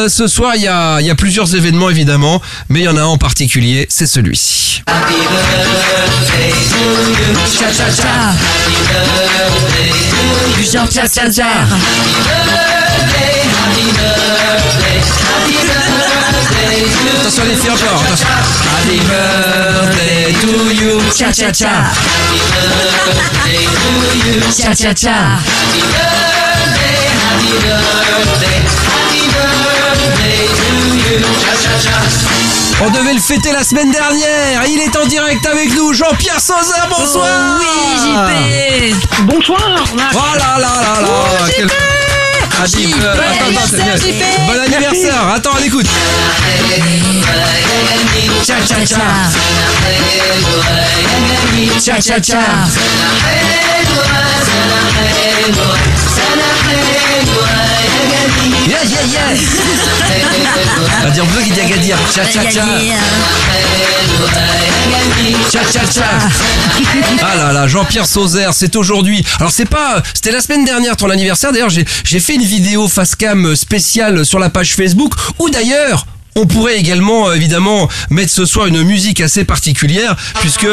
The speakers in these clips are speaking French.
ce soir, il y a plusieurs événements évidemment, mais il y en a un en particulier, c'est celui-ci. Happy birthday to you. Cha cha cha. Happy birthday to you. Genre cha cha cha. Happy birthday, happy birthday, happy birthday to you. Attention les filles encore, attention. Happy birthday to you. Cha cha cha. Happy birthday to you. Cha cha cha. Happy birthday, happy birthday, happy birthday to you. Cha cha cha. On devait le fêter la semaine dernière. Il est en direct avec nous, Jean-Pierre Sauzin, bonsoir. Oui, JP. Bonsoir, Marc. Oh là là là là. Quel... Happy JP, attends, JP. bon anniversaire. Attends, on écoute. Cha cha cha. Cha cha cha. Yeah, yeah, yeah. On va dire bleu qui dit Agadir. Cha cha cha. Cha cha cha. Ah là là, Jean-Pierre Sauzin, c'est aujourd'hui. Alors c'était la semaine dernière ton anniversaire. D'ailleurs, j'ai fait une vidéo face cam spéciale sur la page Facebook où d'ailleurs on pourrait également évidemment mettre ce soir une musique assez particulière puisque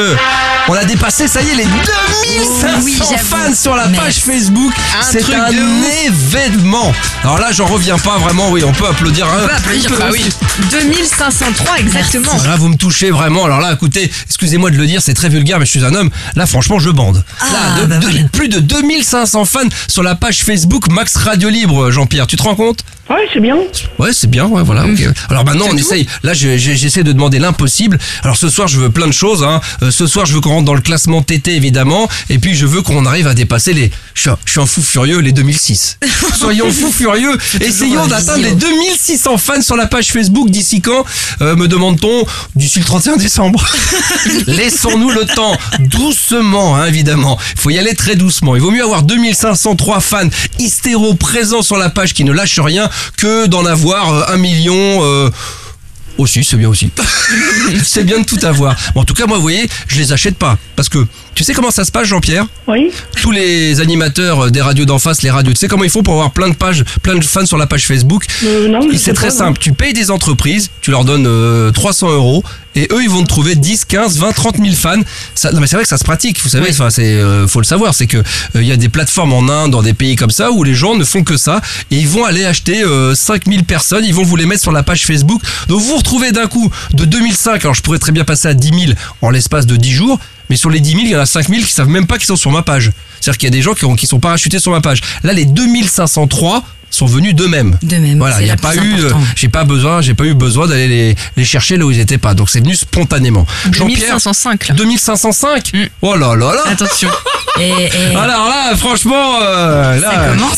on a dépassé, ça y est, les 2500 Oui, fans sur la Mais page Facebook. C'est truc un de ouf. événement. Alors là, j'en reviens pas vraiment. Oui, on peut applaudir. On peut applaudir, bah oui. 2503 exactement. Là, vous me touchez vraiment. Alors là, écoutez, excusez-moi de le dire, c'est très vulgaire, mais je suis un homme. Là, franchement, je bande. Ah, Là, bah voilà. plus de 2500 fans sur la page Facebook Max Radio Libre, Jean-Pierre. Tu te rends compte? Ouais, c'est bien. Ouais, c'est bien, ouais, voilà. Ok. Alors maintenant, on essaye. Là, j'essaie de demander l'impossible. Alors ce soir, je veux plein de choses. Hein. Ce soir, je veux qu'on rentre dans le classement TT, évidemment. Et puis, je veux qu'on arrive à dépasser les... Je suis un fou furieux, les 2006. Soyons fous furieux. Essayons d'atteindre les 2600 fans sur la page Facebook d'ici quand me demande-t-on? D'ici le 31 décembre. Laissons-nous le temps. Doucement, hein, évidemment. Il faut y aller très doucement. Il vaut mieux avoir 2503 fans hystéro présents sur la page qui ne lâchent rien que d'en avoir 1 million... Aussi, c'est bien aussi. C'est bien de tout avoir. Bon, en tout cas, moi, vous voyez, je les achète pas. Parce que, tu sais comment ça se passe, Jean-Pierre? Oui. Tous les animateurs des radios d'en face, les radios, tu sais comment ils font pour avoir plein de pages, plein de fans sur la page Facebook? Non, je C'est sais très pas, simple. Tu payes des entreprises, tu leur donnes 300 € et eux, ils vont te trouver 10, 15, 20, 30 000 fans. Ça, non, mais c'est vrai que ça se pratique. Vous savez, enfin, faut le savoir. C'est que il y a des plateformes en Inde, dans des pays comme ça, où les gens ne font que ça et ils vont aller acheter 5000 personnes. Ils vont vous les mettre sur la page Facebook. Donc, vous vous retrouvez d'un coup de 2005. Alors, je pourrais très bien passer à 10 000 en l'espace de 10 jours. Mais sur les 10 000, il y en a 5 000 qui savent même pas qu'ils sont sur ma page. C'est-à-dire qu'il y a des gens qui sont parachutés sur ma page. Là, les 2503 sont venus d'eux-mêmes. D'eux-mêmes, Voilà, c'est il n'y a la pas plus eu, importante. j'ai pas eu besoin d'aller les chercher là où ils étaient pas. Donc c'est venu spontanément. Jean-Pierre, 2505 là. 2505. Oh là là là. Attention. Et Alors là, franchement, là,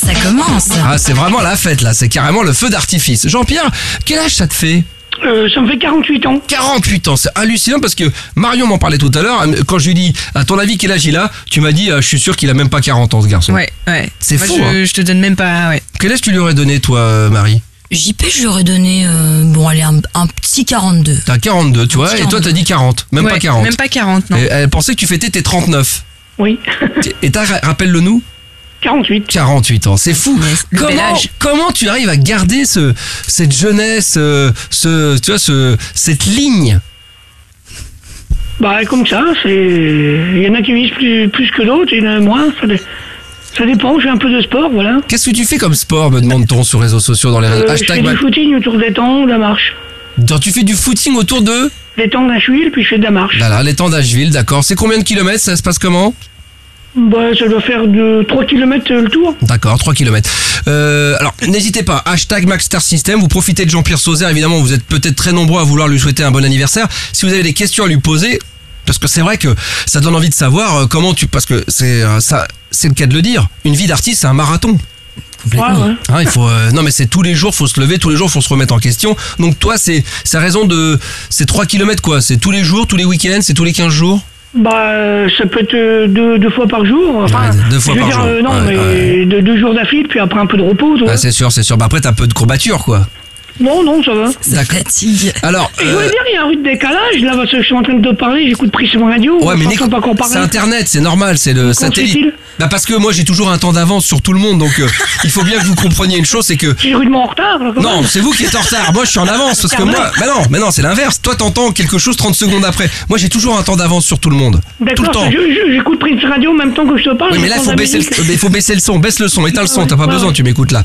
ça commence. ah, c'est vraiment la fête là. C'est carrément le feu d'artifice. Jean-Pierre, quel âge ça te fait? Ça me fait 48 ans. 48 ans, c'est hallucinant parce que Marion m'en parlait tout à l'heure. Quand je lui dis, à ton avis, quel âge il a? Tu m'as dit, je suis sûr qu'il a même pas 40 ans, ce garçon. Ouais. C'est Moi, fou, Je, hein. je te donne même pas. Ouais. Quel âge tu lui aurais donné, toi, Marie? JP, je lui aurais donné, allez, un petit 42. T'as 42, tu vois, et toi, t'as dit 40. Même Ouais, pas 40. Même pas 40, non. Et elle pensait que tu fêtais tes 39. Oui. Et rappelle-le nous? 48. 48 ans, c'est fou. Le bel âge. Comment tu arrives à garder cette jeunesse, cette ligne? Bah, comme ça, il y en a qui visent plus que d'autres, il y en a moins. Ça dépend, je fais un peu de sport, voilà. Qu'est-ce que tu fais comme sport, me demande-t-on sur les réseaux sociaux, dans les Je hashtags? fais du footing autour des temps, de la marche. Tu fais du footing autour de? Des temps d'Acheville, puis je fais de la marche. Là, l'étang d'Asheville, d'accord. C'est combien de kilomètres? Ça se passe comment? Bah, ça doit faire de 3 km le tour. D'accord, 3 km. Alors, n'hésitez pas, hashtag MaxStarSystem, vous profitez de Jean-Pierre Sauzin, évidemment, vous êtes peut-être très nombreux à vouloir lui souhaiter un bon anniversaire. Si vous avez des questions à lui poser, parce que c'est vrai que ça donne envie de savoir comment parce que c'est le cas de le dire, une vie d'artiste, c'est un marathon. Ouais. Hein, il faut non mais c'est tous les jours, faut se lever, tous les jours faut se remettre en question. Donc toi c'est à raison de c'est 3 km quoi, c'est tous les jours, tous les week-ends, c'est tous les 15 jours. Bah, ça peut être deux fois par jour. Enfin, Ouais, 2 fois je veux par dire, jour. non, Ouais, mais ouais. de 2 jours d'affilée, puis après un peu de repos. Tu vois. Ah, c'est sûr. Bah après t'as un peu de courbature quoi. Non, ça va. Ça D'accord. fatigue. Alors, Je voulais dire, il y a un rude décalage, là, parce que je suis en train de te parler, j'écoute Prisme Radio. ouais, mais Franchement, pas comparer. c'est Internet, c'est normal, c'est le satellite. fait-il Bah parce que moi j'ai toujours un temps d'avance sur tout le monde, donc il faut bien que vous compreniez une chose, c'est que Je suis rudement en retard, là, quand non, même. c'est vous qui êtes en retard. Moi, je suis en avance parce que moi, mais non, c'est l'inverse. Toi, t'entends quelque chose 30 secondes après. Moi, j'ai toujours un temps d'avance sur tout le monde. Tout le D'accord, temps. j'écoute Prisme Radio en même temps que je te parle. Oui, mais là, il faut baisser le son. Baisse le son, éteins le son. T'as pas Ouais, besoin, ouais. tu m'écoutes là.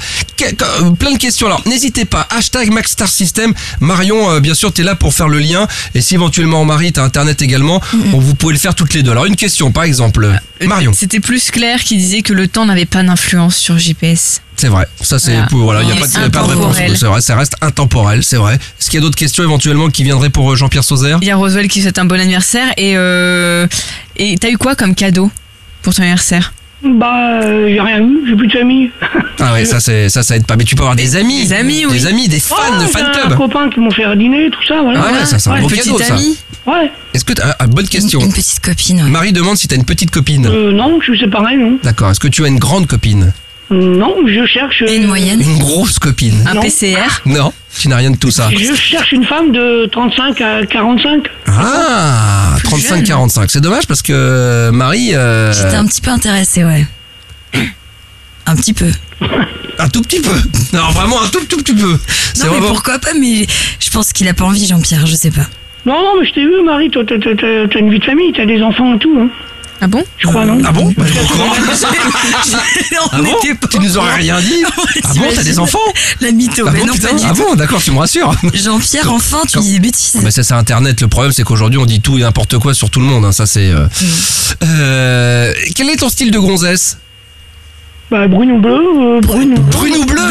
Plein de questions. Alors, n'hésitez pas. Hashtag Maxstar System. Marion, bien sûr, t'es là pour faire le lien. Et si éventuellement Marie, t'as Internet également, vous pouvez le faire toutes les deux. Alors, une question, par exemple. Marion. C'était plus Claire qui disait que le temps n'avait pas d'influence sur GPS. C'est vrai. Ça, c'est Voilà. voilà. Il y a Et pas c'est de réponse. intemporel. C'est vrai. Ça reste intemporel. C'est vrai. Est-ce qu'il y a d'autres questions éventuellement qui viendraient pour Jean-Pierre Sauzère? Il y a Roswell qui souhaite un bon anniversaire et t'as eu quoi comme cadeau pour ton anniversaire? Bah, j'ai rien eu, j'ai plus de famille. Ah ouais, ça aide pas. Mais tu peux avoir des amis. Des amis, oui. Des amis, des fans, Ouais, de fan j'ai club. un copain qui m'ont fait dîner, tout ça, voilà. Ah ouais, ça c'est un Ouais. beau Petite cadeau ça. amie? Ouais. Est-ce que bonne question. Une petite copine. Ouais. Marie demande si t'as une petite copine. Non, je suis séparé, non. D'accord. Est-ce que tu as une grande copine? Non, je cherche. Et une moyenne. Une grosse copine? Un Non. PCR? Non, tu n'as rien de tout ça. Je cherche une femme de 35 à 45. Ah, Plus 35-45. C'est dommage parce que Marie, J'étais un petit peu intéressée, ouais. Un petit peu. un tout petit peu. Non, vraiment un tout petit peu. C'est Non, mais vraiment. pourquoi pas, mais je pense qu'il a pas envie, Jean-Pierre, je sais pas. Non, mais je t'ai vu, Marie, toi, t'as une vie de famille, t'as des enfants et tout, hein. Ah bon? Je crois, non? Ah bon? Bah, pourquoi? Ah On bon? était pas Tu nous aurais rien dit? Ah bon, t'as des enfants? La mytho, Ah mais bon, non, putain? pas du Ah tout. bon, d'accord, tu me rassures. Jean-Pierre, enfin, tu Quand- dis des bêtises. Mais ça c'est Internet, le problème c'est qu'aujourd'hui on dit tout et n'importe quoi sur tout le monde, hein. Ça c'est... Quel est ton style de gonzesse? Bah, brune ou bleu, brune. Brune ou bleue?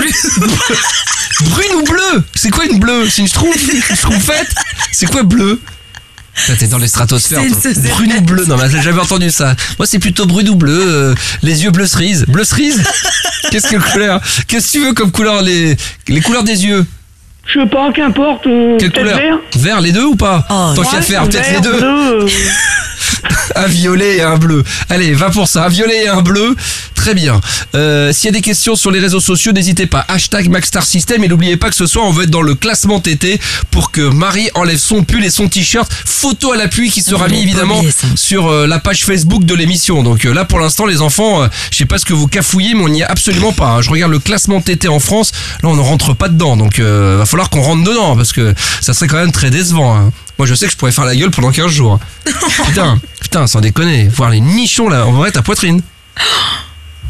Brune ou bleue? C'est quoi une bleue? C'est une schtroumpfette? C'est quoi bleu? T'es dans les stratosphères. C'est toi. le Brune ou bleue? Non, mais j'ai jamais entendu ça. Moi, c'est plutôt brune ou bleu. Les yeux bleu cerise. Bleu cerise? Qu'est-ce que couleur? Qu'est-ce que tu veux comme couleur? Les couleurs des yeux? Je sais pas, qu'importe, Quelle peut-être couleur? vert. Vert, les deux ou pas? Oh, Tant qu'à faire, peut-être les vert, deux. bleu, Un violet et un bleu. Allez, va pour ça. Un violet et un bleu. Très bien. S'il y a des questions sur les réseaux sociaux, n'hésitez pas. Hashtag Maxstar System. Et n'oubliez pas que ce soir, on va être dans le classement TT pour que Marie enlève son pull et son t-shirt. Photo à l'appui qui sera Vous mis l'avez pas évidemment oublié, ça. sur la page Facebook de l'émission. Donc là, pour l'instant, les enfants, je sais pas ce que vous cafouillez, mais on n'y est absolument pas. hein. Je regarde le classement TT en France. Là, on ne rentre pas dedans. Donc, va falloir qu'on rentre dedans parce que ça serait quand même très décevant. hein. Moi, je sais que je pourrais faire la gueule pendant 15 jours. Putain, sans déconner. Voir les nichons là, en vrai, ta poitrine.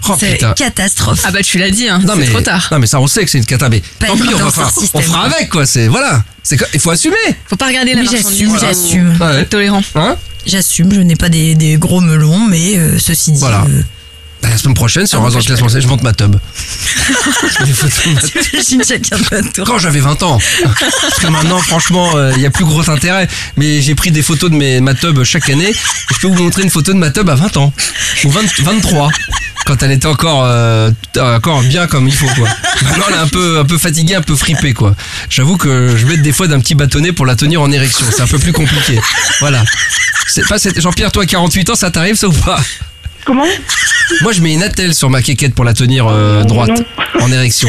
Oh c'est putain. catastrophe. Ah bah tu l'as dit, hein, Non, c'est mais, trop tard. non mais ça on sait que c'est une cata, mais Pas tant une pis, on Star System, fera quoi. avec quoi, c'est voilà, il faut assumer. Faut pas regarder la Oui, marchandise. j'assume. Ouais. Tolérant. Hein J'assume, je n'ai pas des gros melons, mais ceci dit. Voilà. Bah, la semaine prochaine, si on Ah, reste dans le classement, je monte ma tub. Je mets des photos de ma tub. J'imagine chacun de tour. Quand j'avais 20 ans. Parce que maintenant, franchement, il y a plus gros intérêt. Mais j'ai pris des photos de ma tub chaque année. Et je peux vous montrer une photo de ma tub à 20 ans. Ou 23. Quand elle était encore bien comme il faut, quoi. Maintenant, elle est un peu fatiguée, un peu fripée, quoi. J'avoue que je mets des fois d'un petit bâtonnet pour la tenir en érection. C'est un peu plus compliqué. Voilà. Jean-Pierre, toi, à 48 ans, ça t'arrive, ça ou pas? Comment? Moi, je mets une attelle sur ma quéquette pour la tenir droite, en érection.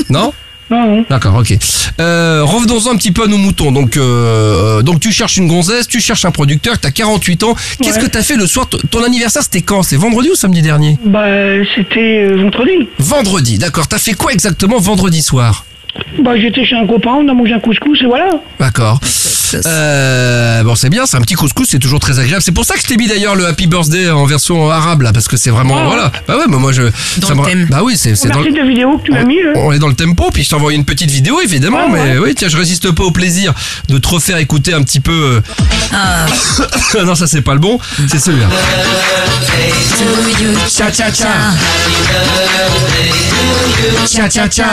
Non? Non. D'accord, ok. Revenons-en un petit peu à nos moutons. Donc tu cherches une gonzesse, tu cherches un producteur, t'as 48 ans. Qu'est-ce que t'as fait le soir? Ton anniversaire, c'était quand? C'est vendredi ou samedi dernier? Bah, c'était vendredi. Vendredi, d'accord. T'as fait quoi exactement vendredi soir? Bah, j'étais chez un copain, on a mangé un couscous et voilà. D'accord. Bon, c'est bien, c'est un petit couscous, c'est toujours très agréable. C'est pour ça que je t'ai mis d'ailleurs le Happy Birthday en version arabe là, parce que c'est vraiment Ah, voilà. Bah ouais, bah moi je. Dans ça le me- thème. Bah oui, c'est dans. Merci de la vidéo que tu m'as mis, là. On est dans le tempo, puis je t'envoie une petite vidéo évidemment, Ouais, mais oui, tiens, je résiste pas au plaisir de te refaire écouter un petit peu. Ah, Non, ça c'est pas le bon, c'est celui-là. to you, Cha cha cha. Cha cha cha.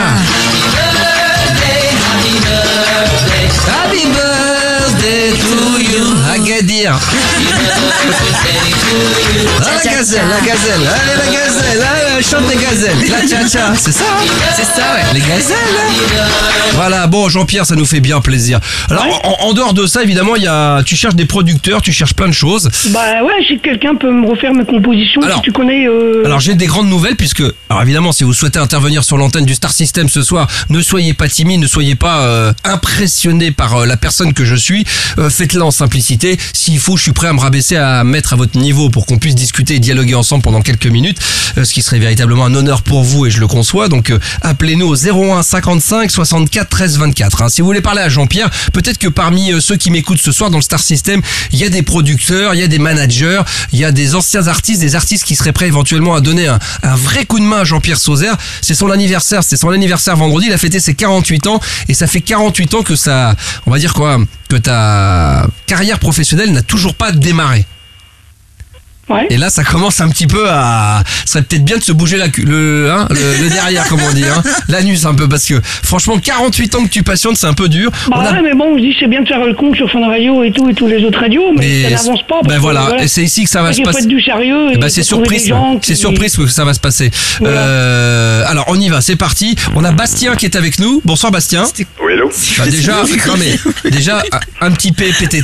Happy birthday to you. Agadir. Ah, la gazelle, la gazelle. Allez, la gazelle. Allez, chante les gazelles. La tcha-tcha. C'est ça, hein? C'est ça, ouais. Les gazelles, hein? Voilà, bon, Jean-Pierre, ça nous fait bien plaisir. Alors, en dehors de ça, évidemment, tu cherches des producteurs, tu cherches plein de choses. Bah ouais, si quelqu'un peut me refaire mes compositions, Alors- si tu connais... Alors j'ai des grandes nouvelles puisque, alors évidemment, si vous souhaitez intervenir sur l'antenne du Star System ce soir, ne soyez pas timide, ne soyez pas impressionné par la personne que je suis. Faites-le en simplicité. S'il faut, je suis prêt à me rabaisser, à mettre à votre niveau pour qu'on puisse discuter et dialoguer ensemble pendant quelques minutes, ce qui serait véritablement un honneur pour vous et je le conçois. Donc appelez-nous au 01 55 64 13 24. Hein. Si vous voulez parler à Jean-Pierre, peut-être que parmi ceux qui m'écoutent ce soir dans le Star System, il y a des producteurs, il y a des managers, il y a des anciens artistes, des artistes qui seraient prêts éventuellement à donner un vrai coup de main à Jean-Pierre Sauzère. C'est son anniversaire vendredi, il a fêté ses 48 ans et ça fait 48 ans que ça, on va dire quoi, que ta carrière professionnelle n'a toujours pas démarré. Ouais. Et là, ça commence un petit peu à... Ça serait peut-être bien de se bouger le derrière, comme on dit, hein, l'anus un peu, parce que franchement, 48 ans que tu patientes, c'est un peu dur. Bah On a- ouais, mais bon, je dis c'est bien de faire le con sur Fun Radio et tous les autres radios, mais ça n'avance pas. Ben voilà, et c'est ici que ça va se Il faut passer. être du sérieux. Eh ben, c'est surprise, c'est surprise que ça va se passer. Voilà. Alors on y va, c'est parti. On a Bastien qui est avec nous. Bonsoir Bastien. Oui, hello. Bah, déjà un petit PTT.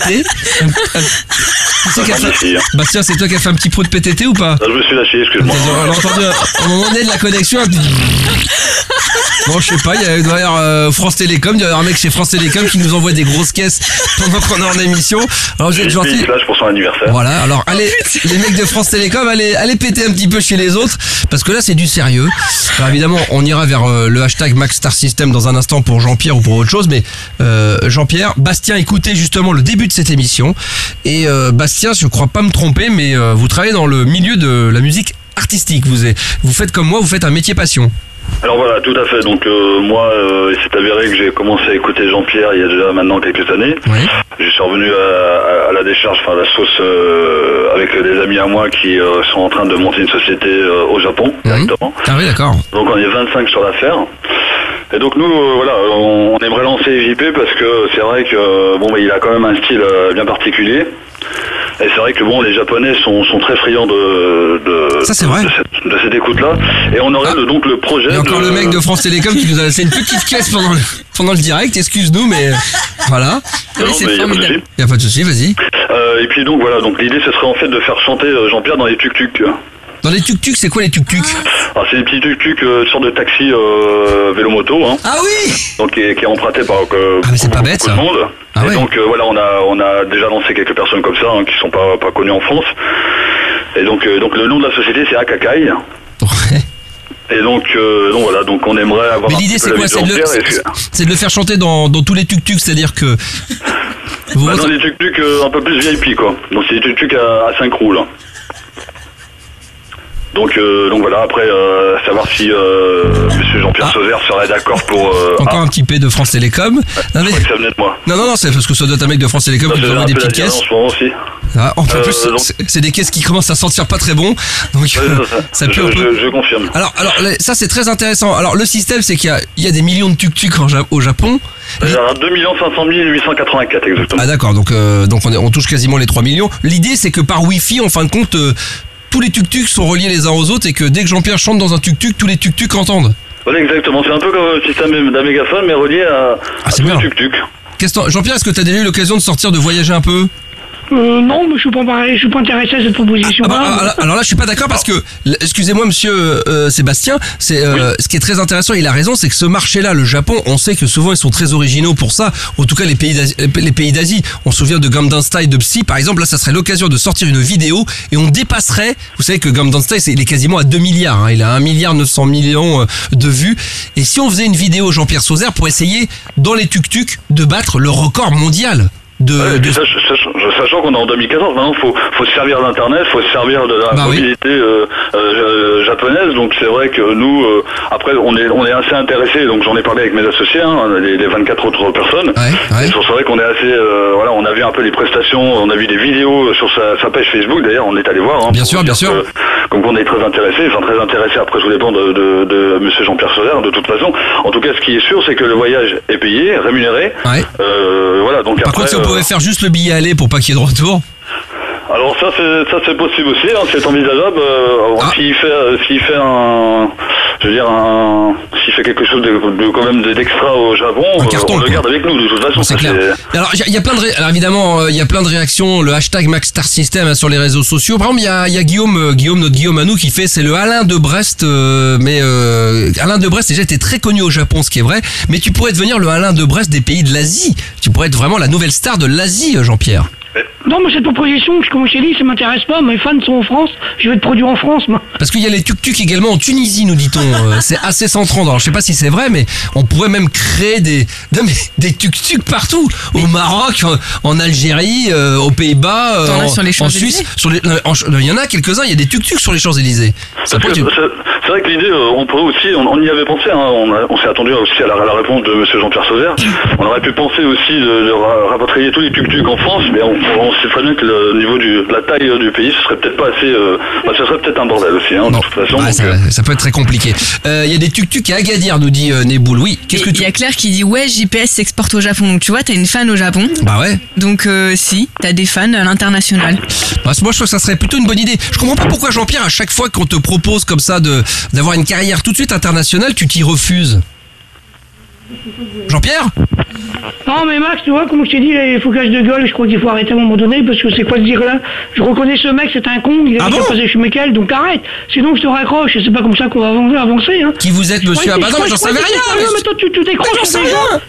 Tu sais qu'elle fait- Magnifique, hein. Bastien, c'est toi qui as fait un petit pro de PTT ou pas? Ah, je me suis lâché, excuse-moi. On a entendu au moment donné de la connexion. Bon, je sais pas, il doit y avoir France Télécom, il doit y avoir un mec chez France Télécom qui nous envoie des grosses caisses pendant qu'on est en émission. Alors vous êtes gentil. Flash pour son anniversaire. Voilà, alors allez, les mecs de France Télécom, allez péter un petit peu chez les autres, parce que là c'est du sérieux. Alors évidemment, on ira vers le hashtag Max Star System dans un instant pour Jean-Pierre ou pour autre chose, mais Jean-Pierre, Bastien écoutez justement le début de cette émission, et Bastien, je crois pas me tromper, mais vous travaillez dans le milieu de la musique artistique, vous faites comme moi, vous faites un métier passion. Alors voilà, tout à fait. Donc moi, il s'est avéré que j'ai commencé à écouter Jean-Pierre il y a déjà maintenant quelques années. Oui. Je suis revenu à la décharge, enfin à la sauce, avec des amis à moi qui sont en train de monter une société au Japon, directement. Ah oui, d'accord. Donc on est 25 sur l'affaire. Et donc nous, voilà, on aimerait lancer JP parce que c'est vrai que bon, il a quand même un style bien particulier. Et c'est vrai que bon, les Japonais sont très friands Ça, c'est vrai. de cette écoute-là. Et on aurait donc le projet. Et encore le mec de France Télécom qui nous a laissé une petite caisse pendant le direct, excuse-nous, mais voilà. Non, Oui, c'est mais y a pas de formidable. souci. Y a pas de souci, vas-y. Et puis donc voilà, donc l'idée ce serait en fait de faire chanter Jean-Pierre dans les tuk-tuk. Dans les tuk-tuk, c'est quoi les tuk-tuk? Alors c'est des petits tuk-tuk, une sorte de taxi vélo-moto, hein, Ah oui! donc qui est emprunté par Ah, mais c'est pas bête, beaucoup de ça. monde. Ah et ouais. donc voilà, on a déjà lancé quelques personnes comme ça hein, qui sont pas connues en France. Et donc le nom de la société c'est Akakai. Ouais. Et donc voilà, donc on aimerait avoir. Mais un l'idée petit c'est peu quoi? la vie de Jean-Pierre. C'est de le faire chanter dans tous les tuk-tuk, c'est-à-dire que... Vous Dans des tuk-tuk un peu plus VIP quoi. Donc c'est des tuk-tuk à 5 roues là. Donc voilà, après savoir si monsieur Jean-Pierre Sauzère serait d'accord pour Encore un petit P de France Télécom. je crois que ça venait de moi. Non, c'est parce que ça doit être un mec de France Télécom qui nous envoie des petites caisses. En ce moment aussi. Ah, en plus, donc- c'est des caisses qui commencent à sentir pas très bon. Donc, ça pue un peu. Je confirme. Alors, ça c'est très intéressant. Alors, le système, c'est qu'il y a des millions de tuk-tuk au Japon. Il y en a 2 500 884 exactement. Ah d'accord, donc on touche quasiment les 3 millions. L'idée c'est que par Wi-Fi, en fin de compte, tous les tuk-tuk sont reliés les uns aux autres et que dès que Jean-Pierre chante dans un tuk-tuk, tous les tuk-tuk entendent. Voilà exactement, c'est un peu comme un système d'un mégaphone mais relié à c'est tous bien. les tuk-tuk. Jean-Pierre, est-ce que tu as déjà eu l'occasion de sortir, de voyager un peu? Non, mais je suis pas pareil, je suis pas intéressé à cette proposition. Alors là, je suis pas d'accord parce que, excusez-moi, monsieur Sébastien, ce qui est très intéressant, il a raison, c'est que ce marché-là, le Japon, on sait que souvent ils sont très originaux pour ça. En tout cas, les pays d'Asie. On se souvient de Gangnam Style de Psy, par exemple. Là, ça serait l'occasion de sortir une vidéo et on dépasserait. Vous savez que Gangnam Style, il est quasiment à 2 milliards. Hein, il a 1 milliard 900 millions de vues. Et si on faisait une vidéo Jean-Pierre Sauzère pour essayer dans les tuk-tuk de battre le record mondial Et puis sachant qu'on est en 2014, maintenant faut se servir d'internet, faut se servir de la mobilité japonaise. Donc c'est vrai que nous, après on est assez intéressés. Donc j'en ai parlé avec mes associés, hein, les 24 autres personnes. Et c'est vrai qu'on est assez, voilà, on a vu un peu les prestations, on a vu des vidéos sur sa page Facebook. D'ailleurs, on est allé voir. Hein, bien sûr. Comme on est très intéressé. Après, tout dépend de monsieur Jean-Pierre Sauzère. De toute façon, en tout cas, ce qui est sûr, c'est que le voyage est payé, rémunéré. Voilà. Donc par après, contre, si on pouvait faire juste le billet aller pour pas qu'il y ait de retour. Alors ça c'est possible aussi, hein, c'est envisageable. S'il fait un, je veux dire s'il fait quelque chose de quand même d'extra au Japon, on le garde avec nous de toute façon. C'est clair. Alors il y a plein de alors évidemment il y a plein de réactions, le hashtag MaxStarSystem sur les réseaux sociaux. Par exemple il y a Guillaume notre Guillaume à nous qui fait c'est le Alain de Brest, mais Alain de Brest déjà était très connu au Japon, ce qui est vrai. Mais tu pourrais devenir le Alain de Brest des pays de l'Asie. Tu pourrais être vraiment la nouvelle star de l'Asie, Jean-Pierre. Non, mais cette proposition, comme je t'ai dit, ça m'intéresse pas. Mes fans sont en France. Je vais te produire en France, moi. Parce qu'il y a les tuk-tuk également en Tunisie, nous dit-on. C'est assez centrant. Alors, je sais pas si c'est vrai, mais on pourrait même créer des tuk-tuk partout. Au Maroc, en Algérie, aux Pays-Bas, en Suisse. Il y en a quelques-uns, il y a des tuk-tuk sur les Champs-Élysées. C'est vrai que l'idée, on pourrait aussi, on y avait pensé, hein, on s'est attendu aussi à la réponse de monsieur Jean-Pierre Sauvert. On aurait pu penser aussi de rapatrier tous les tuk-tuk en France, mais on sait très bien que le niveau de la taille du pays, ce serait peut-être pas assez, ce serait peut-être un bordel aussi, hein, de toute façon. Ça peut être très compliqué. Il y a des tuk-tuk à Agadir, nous dit Neboul. Oui. Il y a Claire qui dit ouais, JPS s'exporte au Japon. Donc tu vois, t'as une fan au Japon. Bah ouais. Donc si, t'as des fans à l'international. Moi je trouve que ça serait plutôt une bonne idée. Je comprends pas pourquoi Jean-Pierre, à chaque fois qu'on te propose comme ça d'avoir une carrière tout de suite internationale, tu t'y refuses. Jean-Pierre ? Non, mais Max, tu vois, comme je t'ai dit, les fougages de gueule, je crois qu'il faut arrêter à un moment donné, parce que c'est quoi ce dire-là? Je reconnais ce mec, c'est un con, il a déjà passé chez Michael, donc arrête. Sinon, je te raccroche, et c'est pas comme ça qu'on va avancer, hein. Qui vous êtes, monsieur? Ah bah non, mais j'en savais rien! Mais toi, tu décroches,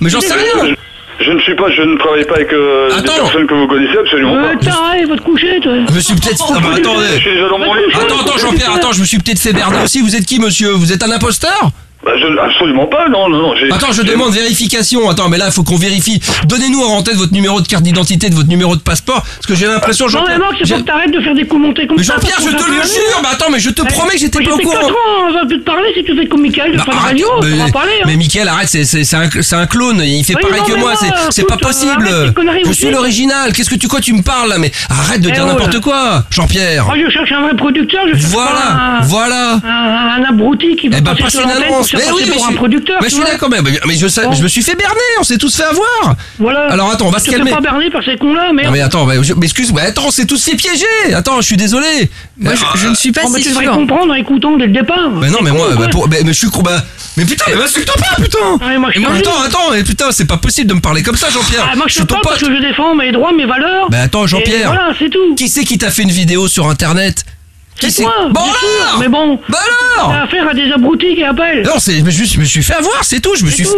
mais j'en sais rien! Je ne travaille pas avec des personnes que vous connaissez absolument pas. T'arrêtes, va te coucher, toi. Je me suis peut-être... attendez. Je suis déjà dans mon lit. Attends, Jean-Pierre, je me suis peut-être fait berner aussi. Vous êtes qui, monsieur? Vous êtes un imposteur? Absolument pas, non. Attends, je demande vérification. Attends, mais là, il faut qu'on vérifie. Donnez-nous en tête votre numéro de carte d'identité, de votre numéro de passeport, parce que j'ai l'impression, Jean-Pierre... Non, mais Max, c'est pas que t'arrêtes de faire des commentaires comme ça. Mais Jean-Pierre, je te le jure. Mais attends, mais je te promets que j'étais pas au courant. J'ai 4 ans, on va plus te parler si tu fais comme Michael, pas de radio, on va parler. Mais Michael, arrête, c'est un clone. Il fait pareil que moi. C'est pas possible. Je suis l'original. Qu'est-ce que tu me parles là? Mais arrête de dire n'importe quoi, Jean-Pierre. Moi, je cherche un vrai producteur. Je cherche voilà. Un abruti qui va passer sur l'antenne pour se passer pour un producteur. Mais je suis là quand même. Mais je me suis fait berner. On s'est tous fait avoir. Voilà. Alors attends, on va se calmer. Je ne pas berner par ces cons-là, mais. Non mais attends, mais excuse-moi. Attends, on s'est tous fait piéger. Attends, je suis désolé. Moi, je ne suis pas si sûr. Tu sûr. devrais comprendre en écoutant dès le départ. Mais non, mais moi, mais je suis mais putain, mais m'insulte pas, putain. Attends, mais putain, c'est pas possible de me parler comme ça, Jean-Pierre. Moi, je suis ton pote. Parce que je défends mes droits, mes valeurs. Mais attends, Jean-Pierre. Voilà, c'est tout. Qui c'est qui t'a fait une vidéo sur Internet? C'est toi, bon bien sûr, alors. mais bon, bah alors, t'as affaire à des abrutis qui appellent. Non, je me suis fait avoir, c'est tout,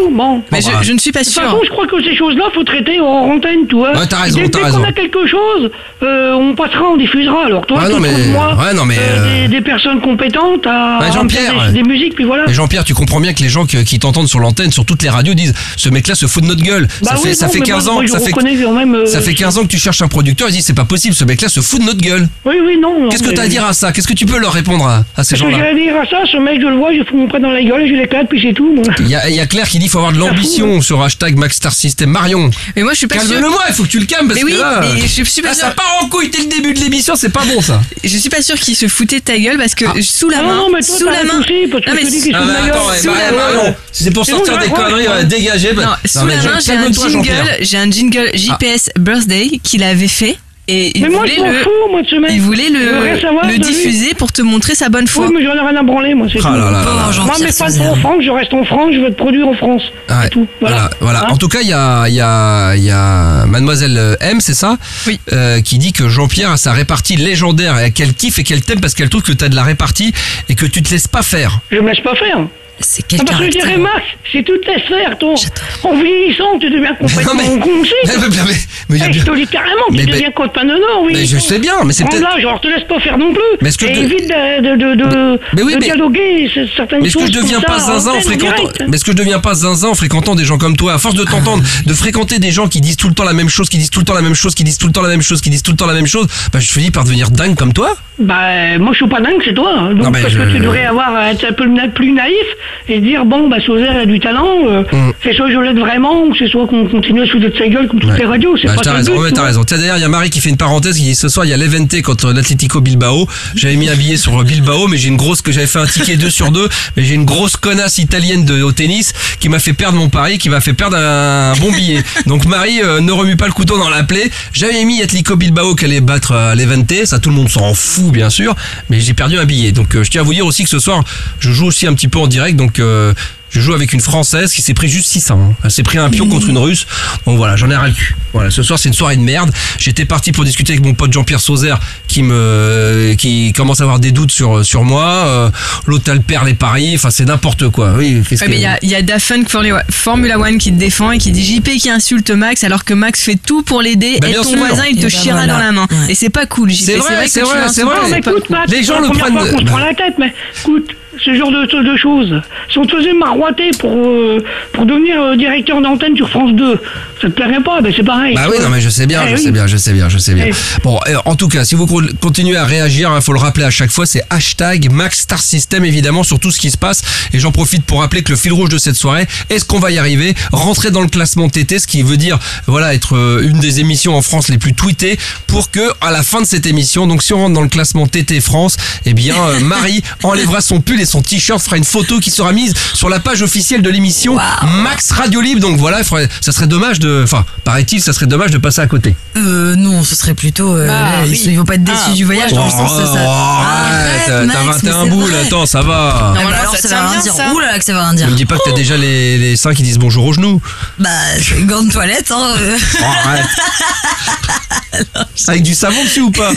bon. Mais je ne suis pas sûr. De toute façon, je crois que ces choses-là, faut traiter hors antenne, tu vois. Ouais, t'as raison, dès qu'on a quelque chose, on passera, on diffusera. Alors toi, des personnes compétentes à faire des musiques, puis voilà. Mais Jean-Pierre, tu comprends bien que les gens qui t'entendent sur l'antenne, sur toutes les radios, disent ce mec-là se fout de notre gueule. Ça fait 15 ans, ça fait 15 ans que tu cherches un producteur, ils disent c'est pas possible, ce mec-là se fout de notre gueule. Oui, non. Qu'est-ce que t'as à dire à ça? Qu'est-ce que tu peux leur répondre à ces gens-là? Ce que j'allais dire à ça, ce mec, je le vois, je fous mon prêt dans la gueule et je l'éclate, puis c'est tout. Il y a Claire qui dit qu'il faut avoir de l'ambition sur hashtag MaxStarSystem. Marion, mais moi je suis pas sûr. Calme-le-moi, il faut que tu le calmes parce que là, je suis pas sûr. Ça part en couille dès le début de l'émission, c'est pas bon ça. Je suis pas sûr qu'il se foutait de ta gueule parce que sous la main. Sous la main. C'est pour sortir des conneries, dégager. Sous la main, j'ai un jingle JPS Birthday qu'il avait fait. Et il voulait le diffuser pour te montrer sa bonne foi. Oui, mais j'en ai rien à branler, moi, c'est tout. Moi, mes fans sont en France, je reste en France, je veux te produire en France. C'est tout. Voilà. En tout cas, il y a Mademoiselle M, c'est ça? Oui. Qui dit que Jean-Pierre a sa répartie légendaire et qu'elle kiffe et qu'elle t'aime parce qu'elle trouve que t'as de la répartie et que tu te laisses pas faire. Je me laisse pas faire. C'est quelqu'un. Parce que je dirais, Max, c'est tout laisse faire, toi. En vieillissant, tu deviens complètement con aussi. Je te dis carrément, tu deviens copain de Nord, oui. Mais je sais bien, mais c'est peut-être. Là, genre, te laisse pas faire non plus. Mais est-ce que évite de dialoguer certaines choses. Mais est-ce que je deviens pas zinzin en fréquentant? Mais est-ce que je deviens pas zinzin en fréquentant des gens comme toi? À force de t'entendre, de fréquenter des gens qui disent tout le temps la même chose, qui disent tout le temps la même chose, qui disent tout le temps la même chose, qui disent tout le temps la même chose, je finis par devenir dingue comme toi? Moi, je suis pas dingue, c'est toi. Donc, parce que tu devrais être un peu plus naïf et dire bon, bah Sauzer a du talent, c'est soit je l'aide vraiment, ou c'est soit qu'on continue à se foutre de sa gueule comme toutes les radios. C'est pas t'as ça le raison, but, ouais, tu t'as vois. raison. Tiens, d'ailleurs, il y a Marie qui fait une parenthèse qui dit ce soir il y a l'Evente contre l'Atlético Bilbao. J'avais mis un billet sur Bilbao, mais j'avais fait un ticket 2 sur 2, mais j'ai une grosse connasse italienne au tennis qui m'a fait perdre mon pari, qui m'a fait perdre un bon billet. Donc Marie, ne remue pas le couteau dans la plaie. J'avais mis Atlético Bilbao qui allait battre l'Evente, ça tout le monde s'en fout bien sûr, mais j'ai perdu un billet. Donc je tiens à vous dire aussi que ce soir, je joue aussi un petit peu en direct, donc je joue avec une Française qui s'est pris juste 600. Hein. Elle s'est pris un pion contre une Russe. Donc voilà, j'en ai ras le cul. Voilà, ce soir c'est une soirée de merde. J'étais parti pour discuter avec mon pote Jean-Pierre Sauzer qui commence à avoir des doutes sur moi. L'autre elle perd les paris. Enfin c'est n'importe quoi. Oui. Mais il y a Dafunk Formula One qui te défend et qui dit JP qui insulte Max alors que Max fait tout pour l'aider et ton voisin il te chiera dans la main. Et c'est pas cool. JP. C'est vrai. Non, mais écoute, Max, Les gens c'est le la première prennent. fois qu'on se prend la tête, mais écoute, ce genre de choses. Si on te faisait maroiter pour devenir directeur d'antenne sur France 2, ça te plairait pas, ben c'est pareil. Bah oui, non mais je sais bien. Bon, en tout cas, si vous continuez à réagir, il faut le rappeler à chaque fois, c'est hashtag Max Star System évidemment sur tout ce qui se passe. Et j'en profite pour rappeler que le fil rouge de cette soirée, est-ce qu'on va y arriver? Rentrer dans le classement TT, ce qui veut dire voilà être une des émissions en France les plus tweetées, pour que à la fin de cette émission, donc si on rentre dans le classement TT France, eh bien Marie enlèvera son pull et son t-shirt, fera une photo qui sera mise sur la page officielle de l'émission Max Radio Libre. Donc voilà, ça serait dommage paraît-il, ça serait dommage de passer à côté. Non, ce serait plutôt. Ils vont pas être déçus du voyage dans le sens de ça. Arrête, t'as 21 boules, attends, ça va. Non, Alors ça ça tient va rien bien, dire. ça. Ouh là là, que ça va rien dire. Ne me dis pas que t'as déjà les seins qui disent bonjour aux genoux. Bah, c'est gants de toilette, hein. Arrête. Avec du savon dessus ou pas?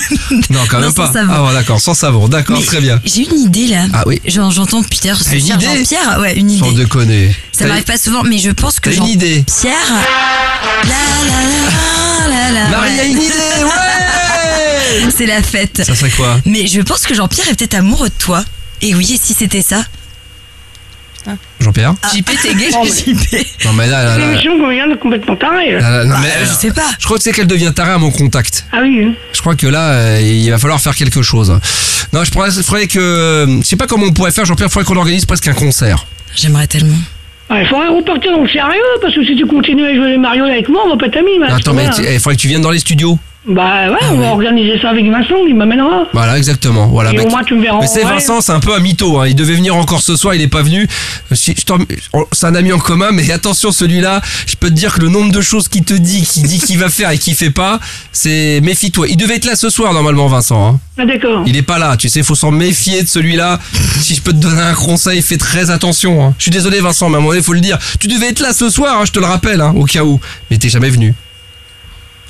Non, quand même Non, pas. sans savon. Ah ouais, d'accord, sans savon, d'accord, Mais très bien. J'ai une idée là. Ah oui. J'entends Peter. Une idée Jean-Pierre, ouais, une idée. Sans déconner. Ça m'arrive pas souvent, mais je pense que T'as une idée? Pierre. La. Marie a une idée, ouais. C'est la fête. Ça serait quoi? Mais je pense que Jean-Pierre est peut-être amoureux de toi. Et oui, et si c'était ça? Jean-Pierre? JP t'es gay. JP. Non mais là. C'est une émission qu'on vient de complètement tarée. Là. Non, mais, Je sais pas. je crois que c'est qu'elle devient tarée à mon contact. Ah oui. Je crois que là, il va falloir faire quelque chose. Non, il faudrait que... Je sais pas comment on pourrait faire, Jean-Pierre, il faudrait qu'on organise presque un concert. J'aimerais tellement. Il faudrait repartir dans le sérieux, parce que si tu continues à jouer les marioles avec moi, on va pas t'amis, Max. Attends, mais Voilà. il faudrait que tu viennes dans les studios. Bah ouais, on va organiser ça avec Vincent, il m'amènera. Voilà, exactement. Voilà, Et au moins, tu me verras mais en c'est vrai. Vincent, c'est un peu un mytho. Hein. Il devait venir encore ce soir, il est pas venu. C'est un ami en commun, mais attention, celui-là, je peux te dire que le nombre de choses qu'il te dit qu'il va faire et qu'il fait pas, c'est méfie-toi. Il devait être là ce soir normalement, Vincent. Hein. Ah d'accord. Il est pas là, tu sais, faut s'en méfier de celui-là. Si je peux te donner un conseil, fais très attention. Hein. Je suis désolé, Vincent, mais à un moment donné, faut le dire. Tu devais être là ce soir, hein, je te le rappelle, hein, au cas où. Mais t'es jamais venu.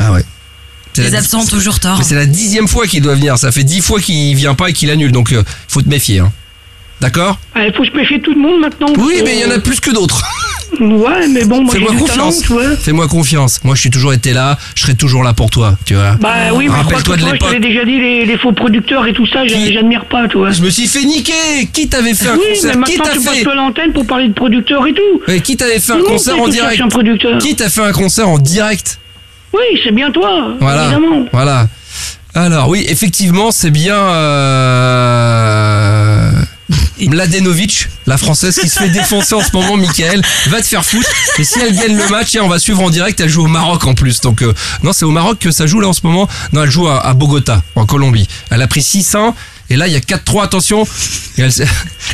Ah ouais. Les absents ont toujours tort. Mais c'est la 10e fois qu'il doit venir. Ça fait 10 fois qu'il vient pas et qu'il annule. Donc, faut te méfier. Hein. D'accord? Il faut se méfier de tout le monde maintenant. Oui, mais il y en a plus que d'autres. Ouais, mais bon, moi j'ai Fais-moi du talent, confiance. tu vois. Fais-moi confiance. Moi, je suis toujours été là. Je serai toujours là pour toi, tu vois. Bah oui, mais je crois que Rappelle-toi de toi, je l'époque. t'avais déjà dit les faux producteurs et tout ça, j'admire pas, tu vois. Je me suis fait niquer. Qui t'avait fait un Oui, concert? mais Qui maintenant t'a tu passes fait? pas l'antenne pour parler de producteurs et tout. Ouais, qui t'avait fait un Tout le monde concert sait en que tu direct? cherches un producteur. Qui t'a fait un concert en direct? Oui, c'est bien toi, Voilà, évidemment. voilà. Alors oui, effectivement, c'est bien Mladenovic, la française qui se fait défoncer en ce moment. Mickaël va te faire foutre. Et si elle gagne le match, tiens, on va suivre en direct. Elle joue au Maroc en plus. Donc non, c'est au Maroc que ça joue là en ce moment. Non, elle joue à Bogota, en Colombie. Elle a pris 600 et là il y a 4-3. Attention, et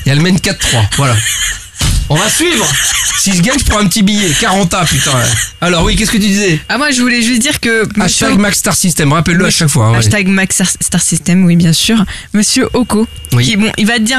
elle mène 4-3. Voilà. On va suivre. Si je gagne, je prends un petit billet. 40A, putain. Alors oui, qu'est-ce que tu disais? Ah moi je voulais juste dire que Hashtag Max Star System, rappelle-le à chaque fois. Hein, ouais. Hashtag Max Star System, oui bien sûr. Monsieur Oko, Oui. qui bon, il va te dire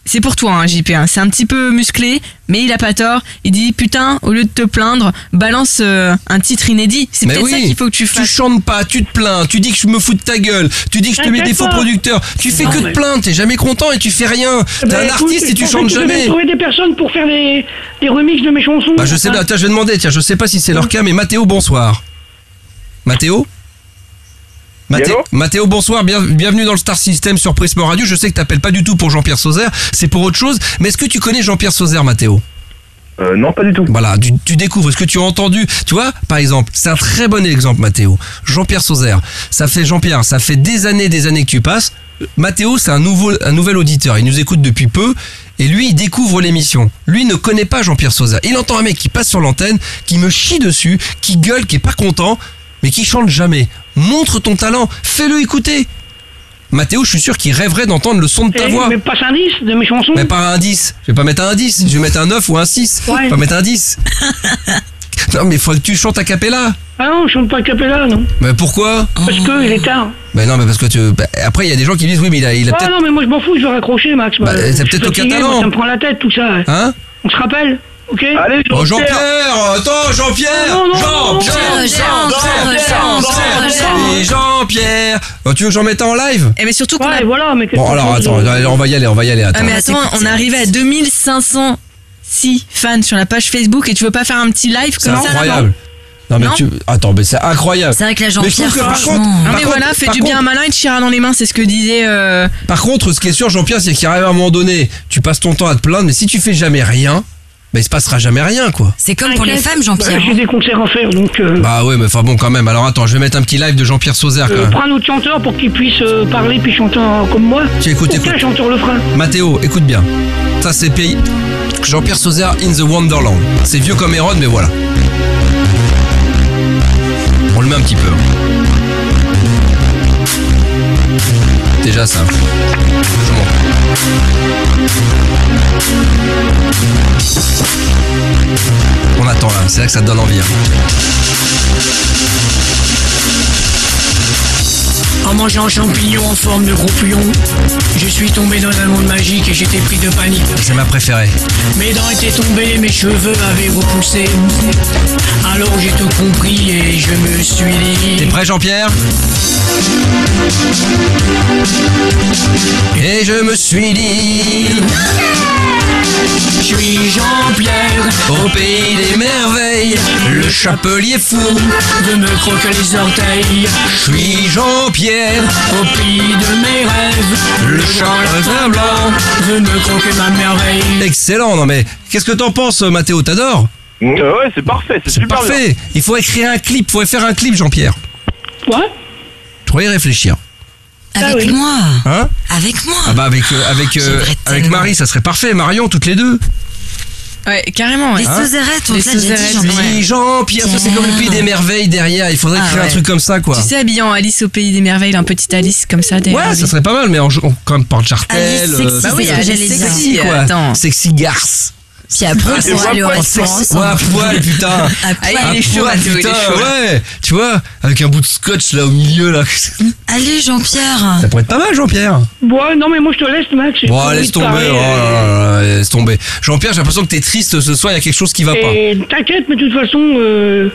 c'est pour toi hein, JP, hein. C'est un petit peu musclé, mais il a pas tort. Il dit putain, au lieu de te plaindre, balance un titre inédit. C'est Mais peut-être oui, ça qu'il faut que tu tu fasses. chantes pas, tu te plains, tu dis que je me fous de ta gueule, tu dis que je te mets des faux T'inquiète pas. producteurs, tu fais que te plaindre, t'es jamais content et tu fais rien. T'es Bah, un écoute, artiste et je tu pensais chantes que tu devais jamais. trouver des personnes pour faire des remixes de mes chansons. Bah je sais pas, tiens, je vais demander, tiens, je sais pas si c'est leur cas, mais Mathéo, bonsoir. Mathéo? Mathéo, bonsoir, bienvenue dans le Star System sur Prism Radio. Je sais que t'appelles pas du tout pour Jean-Pierre Sauzer, c'est pour autre chose, mais est-ce que tu connais Jean-Pierre Sauzer, Mathéo? Non, pas du tout. Voilà, tu découvres, est-ce que tu as entendu? Tu vois, par exemple, c'est un très bon exemple, Mathéo. Jean-Pierre Sauzer, ça fait des années que tu passes. Mathéo, c'est un nouvel auditeur. Il nous écoute depuis peu. Et lui, il découvre l'émission. Lui, ne connaît pas Jean-Pierre Sauzat. Il entend un mec qui passe sur l'antenne, qui me chie dessus, qui gueule, qui est pas content, mais qui chante jamais. Montre ton talent. Fais-le écouter. Mathéo, je suis sûr qu'il rêverait d'entendre le son de ta voix. Mais passe un 10 de mes chansons. Mais pas un 10. Je vais pas mettre un 10. Je vais mettre un 9 ou un 6. Ouais. Je vais pas mettre un 10. Non, mais faut que tu chantes a cappella. Ah non, je chante pas a cappella, non. Mais pourquoi? Parce que il est tard. Mais non, mais parce que après, il y a des gens qui disent oui, mais il a Ah peut-être. non, mais moi je m'en fous, je vais raccrocher, Max. Bah, c'est peut-être au catalan. Ça me prend la tête, tout ça. Hein? On se rappelle? Ok? Allez, Oh, Jean-Pierre! Attends, Jean-Pierre! Jean-Pierre! Oh, tu veux que j'en mette en live? Et mais surtout qu'on Ouais, a... voilà, mais Bon, alors attends, on va y aller, attends. Ah mais attends, on est arrivé à 2506 fans sur la page Facebook et tu veux pas faire un petit live C'est comme ça? incroyable. Non, mais Non. attends, mais c'est incroyable. C'est vrai que la Mais je Jean-Pierre, trouve que par franchement. contre- Non Par mais contre- voilà, fais par du bien à contre- malin et te tira dans les mains, c'est ce que disait... Par contre, ce qui est sûr, Jean-Pierre, c'est qu'il arrive à un moment donné, tu passes ton temps à te plaindre, mais si tu fais jamais rien, bah il se passera jamais rien, quoi. C'est comme pour les femmes, Jean-Pierre. J'ai des concerts à faire, donc. Bah ouais, mais enfin bon, quand même. Alors attends, je vais mettre un petit live de Jean-Pierre Sauzat, quand même. Prends un autre chanteur pour qu'il puisse parler puis chanter comme moi. Tiens, écoute. Aucun chanteur le fera. Mathéo, écoute bien. Ça, c'est Jean-Pierre Sauzat in the Wonderland. C'est vieux comme Hérode, mais voilà. On le met un petit peu. Déjà ça. Je monte. On attend là, c'est là que ça te donne envie. En mangeant un champignon en forme de gros pion, je suis tombé dans un monde magique et j'étais pris de panique. C'est ma préférée. Mes dents étaient tombées, mes cheveux avaient repoussé. Alors j'ai tout compris et je me suis dit... T'es prêt, Jean-Pierre? Et je me suis dit... Je suis Jean-Pierre, au pays des merveilles, le chapelier fou veut me croquer les orteils. Je suis Jean-Pierre, Au pays de mes rêves, le chapelier blanc veut me croquer ma merveille. Excellent, non mais qu'est-ce que t'en penses, Mathéo? T'adores? Ouais, c'est parfait, c'est C'est super parfait. Il faut écrire un clip, il faut faire un clip, Jean-Pierre. Ouais. Tu pourrais y réfléchir. Avec oui. moi. Hein? Avec moi. Ah bah avec J'aimerais avec tellement. Marie, ça serait parfait. Marion, toutes les deux. Ouais, carrément. Ouais. Les Sauzerettes, on Les te l'a déjà dit, Sauzerettes, Jean-Pierre. Oui, Jean-Pierre, ça c'est comme le pays des merveilles derrière. Il faudrait Ah écrire un ouais. truc comme ça, quoi. Tu sais, habillé en Alice au pays des merveilles, un petit Alice comme ça derrière Ouais, lui. ça serait pas mal, mais comme porte-chartel. Alice sexy, Bah oui, c'est ce que Alice j'allais dire. sexy, quoi. attends. Sexy garce. Puis après, ils sont allés au restaurant Ouais, ensemble. à poil, putain. À Ah, poil. il est chaud, poil, Mathéo, il est putain, chaud, là. ouais. Tu vois, avec un bout de scotch là au milieu, là. Allez, Jean-Pierre. Ça pourrait être pas mal, Jean-Pierre. Ouais, non, mais moi je te laisse, Max. J'ai Bon, pas envie laisse de tomber. parler, Oh là là, laisse tomber. Jean-Pierre, j'ai l'impression que t'es triste ce soir, il y a quelque chose qui va pas. Et t'inquiète, mais de toute façon,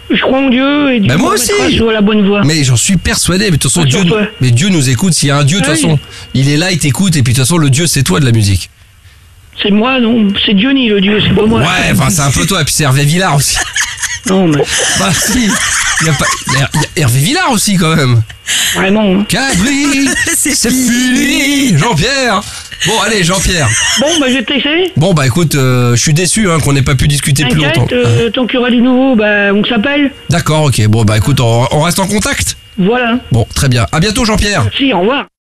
je crois en Dieu et Dieu Bah, moi me aussi. mettra sur la bonne voie. Mais j'en suis persuadé, mais de toute façon, Sur toi. Dieu nous écoute. S'il y a un Dieu, de toute Ah façon, il est là, il t'écoute, et puis de toute façon, le Dieu, c'est toi de la musique. C'est moi, non, c'est Dieu le Dieu, c'est pas moi. Ouais, enfin, c'est un peu toi, et puis c'est Hervé Villard aussi. Non, mais Bah, si. Il y a Hervé Villard aussi, quand même. vraiment. Hein. Cabri, c'est fini. Jean-Pierre. Bon, allez, Jean-Pierre. Bon, bah je vais te laisser. Bon, bah écoute, je suis déçu qu'on n'ait pas pu discuter plus longtemps. T'inquiète, tant qu'il y aura du nouveau, bah on s'appelle. D'accord, ok. Bon, bah écoute, on reste en contact. Voilà. Bon, très bien. À bientôt, Jean-Pierre. Merci, au revoir.